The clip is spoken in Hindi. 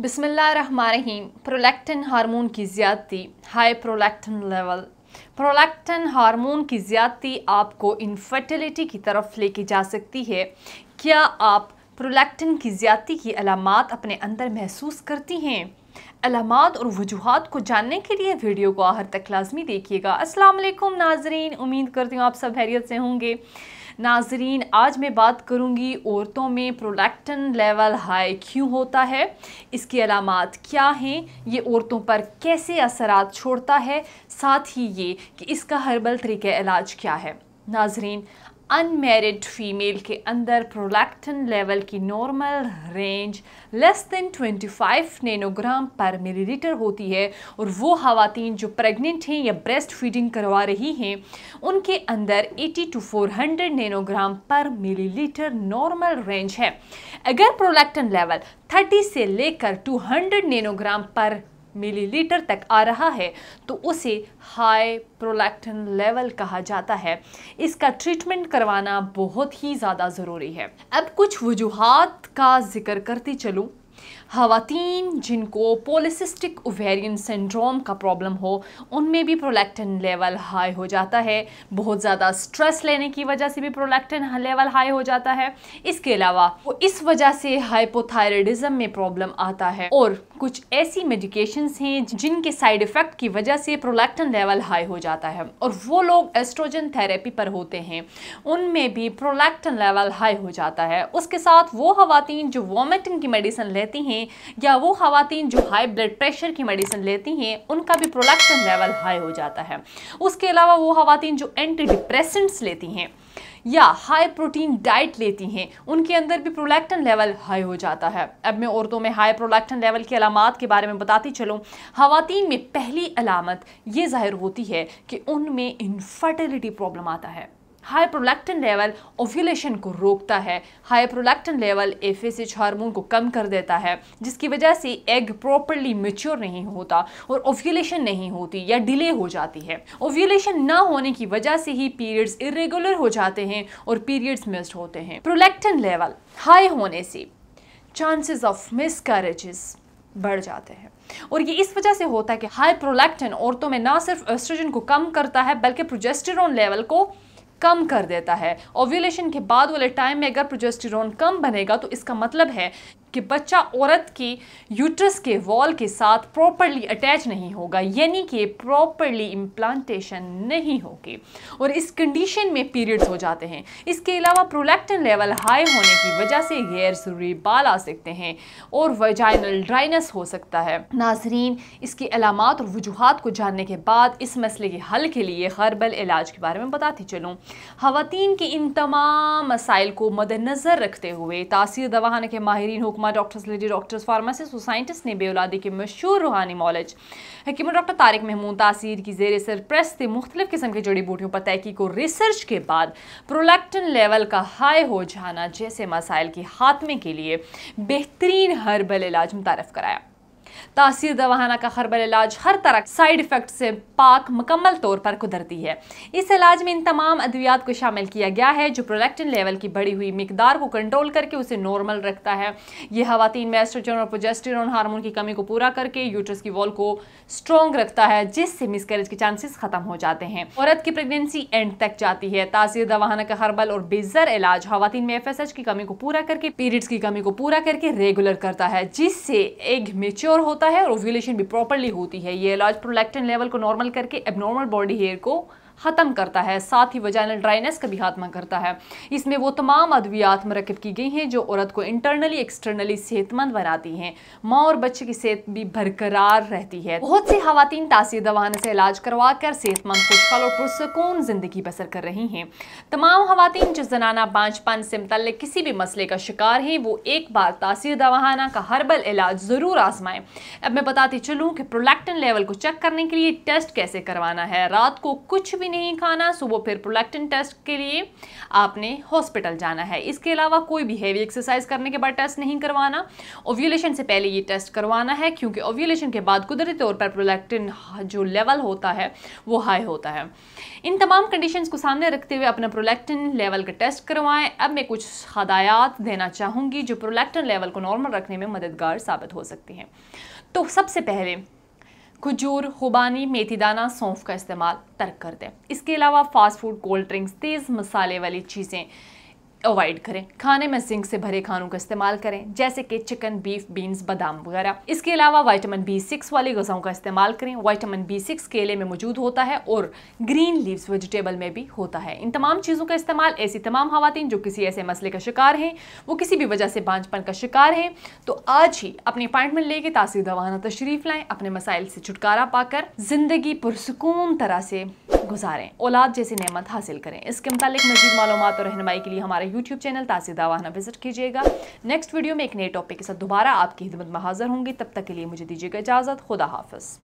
बिस्मिल्लाहिर्रहमानिर्रहीम। प्रोलैक्टिन हार्मोन की ज़्यादती, high prolactin level. Prolactin hormone की ज़्यादती आपको इनफर्टिलिटी की तरफ लेके जा सकती है। क्या आप प्रोलैक्टिन की ज़्यादती की अलामात अपने अंदर महसूस करती हैं? अलामात और वजूहात को जानने के लिए वीडियो को आखिर तक लाजमी देखिएगा। अस्सलाम वालेकुम नाजरीन, उम्मीद करती हूँ आप सब खैरियत से होंगे। नाजरीन, आज मैं बात करूंगी औरतों में प्रोलैक्टिन लेवल हाई क्यों होता है, इसकी अलामात क्या हैं, ये औरतों पर कैसे असरात छोड़ता है, साथ ही ये कि इसका हर्बल तरीक़े इलाज क्या है। नाजरीन, अनमैरिड फीमेल के अंदर प्रोलैक्टिन लेवल की normal range less than 25 nanogram पर मिलीलीटर होती है और वो ख़वातीन जो प्रेग्नेंट हैं या ब्रेस्ट फीडिंग करवा रही हैं उनके अंदर 80 to 400 नैनोग्राम पर मिलीलीटर नॉर्मल रेंज है। अगर प्रोलैक्टिन लेवल 30 से लेकर 200 नैनोग्राम पर मिलीलीटर तक आ रहा है तो उसे हाई प्रोलैक्टिन लेवल कहा जाता है। इसका ट्रीटमेंट करवाना बहुत ही ज़्यादा ज़रूरी है। अब कुछ वजूहात का जिक्र करती चलूँ। ख़वातीन जिनको पॉलीसिस्टिक ओवेरियन सिंड्रोम का प्रॉब्लम हो उनमें भी प्रोलैक्टिन लेवल हाई हो जाता है। बहुत ज़्यादा स्ट्रेस लेने की वजह से भी प्रोलैक्टिन लेवल हाई हो जाता है। इसके अलावा वो इस वजह से हाइपोथायराइडिज्म में प्रॉब्लम आता है और कुछ ऐसी मेडिकेशंस हैं जिनके साइड इफ़ेक्ट की वजह से प्रोलैक्टिन लेवल हाई हो जाता है और वो लोग एस्ट्रोजन थेरेपी पर होते हैं उनमें भी प्रोलैक्टिन लेवल हाई हो जाता है। उसके साथ वो ख़वातीन जो वॉमिटिंग की मेडिसिन लेती हैं या वो ख़वातीन जो हाई ब्लड प्रेशर की मेडिसिन लेती हैं उनका भी प्रोलैक्टिन लेवल हाई हो जाता है। उसके अलावा वो ख़वातीन जो एंटी डिप्रेसेंट्स लेती हैं या हाई प्रोटीन डाइट लेती हैं उनके अंदर भी प्रोलैक्टिन लेवल हाई हो जाता है। अब मैं औरतों में हाई प्रोलैक्टिन लेवल की अलामात के बारे में बताती चलूँ। ख़वातीन में पहली अलामत ये ज़ाहिर होती है कि उनमें इनफर्टिलिटी प्रॉब्लम आता है। हाई प्रोलैक्टिन लेवल ओव्यूलेशन को रोकता है। High prolactin level FSH hormone को कम कर देता है जिसकी वजह से एग प्रॉपर्ली मैच्योर नहीं होता और ओव्यूलेशन नहीं होती या डिले हो जाती है। ओव्यूलेशन ना होने की वजह से ही पीरियड्स इरेगुलर हो जाते हैं और पीरियड्स मिस्ड होते हैं। प्रोलैक्टिन लेवल हाई होने से चांसेस ऑफ मिसकैरेजेस बढ़ जाते हैं और ये इस वजह से होता है कि हाई प्रोलैक्टिन औरतों में ना सिर्फ एस्ट्रोजन को कम करता है बल्कि प्रोजेस्टेरोन लेवल को कम कर देता है। ओव्यूलेशन के बाद वाले टाइम में अगर प्रोजेस्टेरोन कम बनेगा तो इसका मतलब है कि बच्चा औरत की यूट्रस के वॉल के साथ प्रॉपर्ली अटैच नहीं होगा, यानी कि प्रॉपर्ली इम्प्लांटेशन नहीं होगी और इस कंडीशन में पीरियड्स हो जाते हैं। इसके अलावा प्रोलैक्टिन लेवल हाई होने की वजह से गैर ज़रूरी बाल आ सकते हैं और वजाइनल ड्राइनेस हो सकता है। नाजरीन, इसकी अलामात और वजूहात को जानने के बाद इस मसले के हल के लिए हर्बल इलाज के बारे में बताती चलूँ। ख़वातीन के इन तमाम मसाइल को मद्देनज़र रखते हुए तासीर दवाखाने के माहिरीन डॉक्टर्स, लेडी डॉक्टर्स, फार्मासिस्ट और साइंटिस्ट ने बेऔलादी के मशहूर रूहानी मौलज हकीम डॉक्टर तारिक महमूद तासीर की ज़ेर सरप्रस्त मुख्तलिफ किस्म की जड़ी बूटियों पर तहकीक और रिसर्च के बाद प्रोलैक्टिन लेवल का हाई हो जाना जैसे मसाइल के खात्मे के लिए बेहतरीन हर्बल इलाज मुतारफ़ कराया। तासीर दवाखाना का हर्बल इलाज हर तरह साइड इफ़ेक्ट से पाक मुकम्मल तौर पर कुदरती है। इस इलाज में इन तमाम अद्वियात को शामिल किया गया है जो प्रोलैक्टिन लेवल की बढ़ी हुई मिकदार को कंट्रोल करके उसे नॉर्मल रखता है। यह ख़वातीन में एस्ट्रोजन और प्रोजेस्टेरोन हार्मोन की कमी को पूरा करके यूट्रस की वॉल को स्ट्रॉन्ग रखता है जिससे मिसकैरेज के चांसेस ख़त्म हो जाते हैं। औरत की प्रेगनेंसी एंड तक जाती है। तासीर दवाखाना का हर्बल और बेज़र इलाज ख़वातीन में एफएसएच की कमी को पूरा करके पीरियड्स की कमी को पूरा करके रेगुलर करता है जिससे एग मैच्योर होता है और ओव्यूलेशन भी प्रॉपर्ली होती है। ये इलाज प्रोलैक्टिन लेवल को नॉर्मल करके एबनॉर्मल बॉडी हेयर को ख़त्म करता है, साथ ही वजाइनल ड्राइनेस का भी खात्मा करता है। इसमें वो तमाम अद्वियात मरकब की गई हैं जो औरत को इंटरनली एक्सटर्नली सेहतमंद बनाती हैं। माँ और बच्चे की सेहत भी बरकरार रहती है। बहुत सी ख़वातीन तासीर दवाखाने से इलाज करवा कर सेहतमंद, खुशहाल और पुरसकून ज़िंदगी बसर कर रही हैं। तमाम ख़वातीन जो ज़नाना बांझपन से मुतल्लिक़ किसी भी मसले का शिकार हैं वो एक बार तासीर दवाखाना का हर्बल इलाज ज़रूर आजमाएं। अब मैं बताती चलूँ कि प्रोलैक्टिन लेवल को चेक करने के लिए टेस्ट कैसे करवाना है। रात को कुछ भी नहीं खाना, सुबह फिर प्रोलैक्टिन टेस्ट के लिए आपने हॉस्पिटल जाना है। इसके अलावा कोई भी हेवी एक्सरसाइज करने के बाद टेस्ट नहीं करवाना। ओव्यूलेशन से पहले ये टेस्ट करवाना है, क्योंकि ओव्यूलेशन के बाद कुदरती तौर पर प्रोलैक्टिन जो लेवल होता है वो हाई होता है। इन तमाम कंडीशंस को सामने रखते हुए अपना प्रोलैक्टिन लेवल का टेस्ट करवाएं। अब मैं कुछ हदायत देना चाहूँगी जो प्रोलैक्टिन लेवल को नॉर्मल रखने में मददगार साबित हो सकती हैं। तो सबसे पहले खजूर, खुबानी, मेथी दाना, सौंफ का इस्तेमाल तर्क कर दें। इसके अलावा फास्ट फूड, कोल्ड ड्रिंक्स, तेज़ मसाले वाली चीज़ें अवॉइड करें। खाने में जिंक से भरे खानों का इस्तेमाल करें, जैसे कि चिकन, बीफ, बीन्स, बादाम वगैरह। इसके अलावा विटामिन B6 वाली ग़िज़ाओं का इस्तेमाल करें। विटामिन B6 केले में मौजूद होता है और ग्रीन लीव्स वेजिटेबल में भी होता है। इन तमाम चीज़ों का इस्तेमाल ऐसी तमाम ख़वातीन जो किसी ऐसे मसले का शिकार हैं, वो किसी भी वजह से बांझपन का शिकार हैं, तो आज ही अपनी अपॉइंटमेंट लेके तासीर दवाखाना तशरीफ़ लाएँ। अपने मसाइल से छुटकारा पाकर ज़िंदगी पुरसुकून तरह से गुजारें, औलाद जैसी नेमत हासिल करें। इसके मुतालिक मज़ीद मालूमात और रहनुमाई के लिए हमारे यूट्यूब चैनल तासीर दवाखाना विजिट कीजिएगा। नेक्स्ट वीडियो में एक नए टॉपिक के साथ दोबारा आपकी खिदमत में हाजिर होंगी। तब तक के लिए मुझे दीजिएगा इजाज़त। खुदा हाफ़िज़।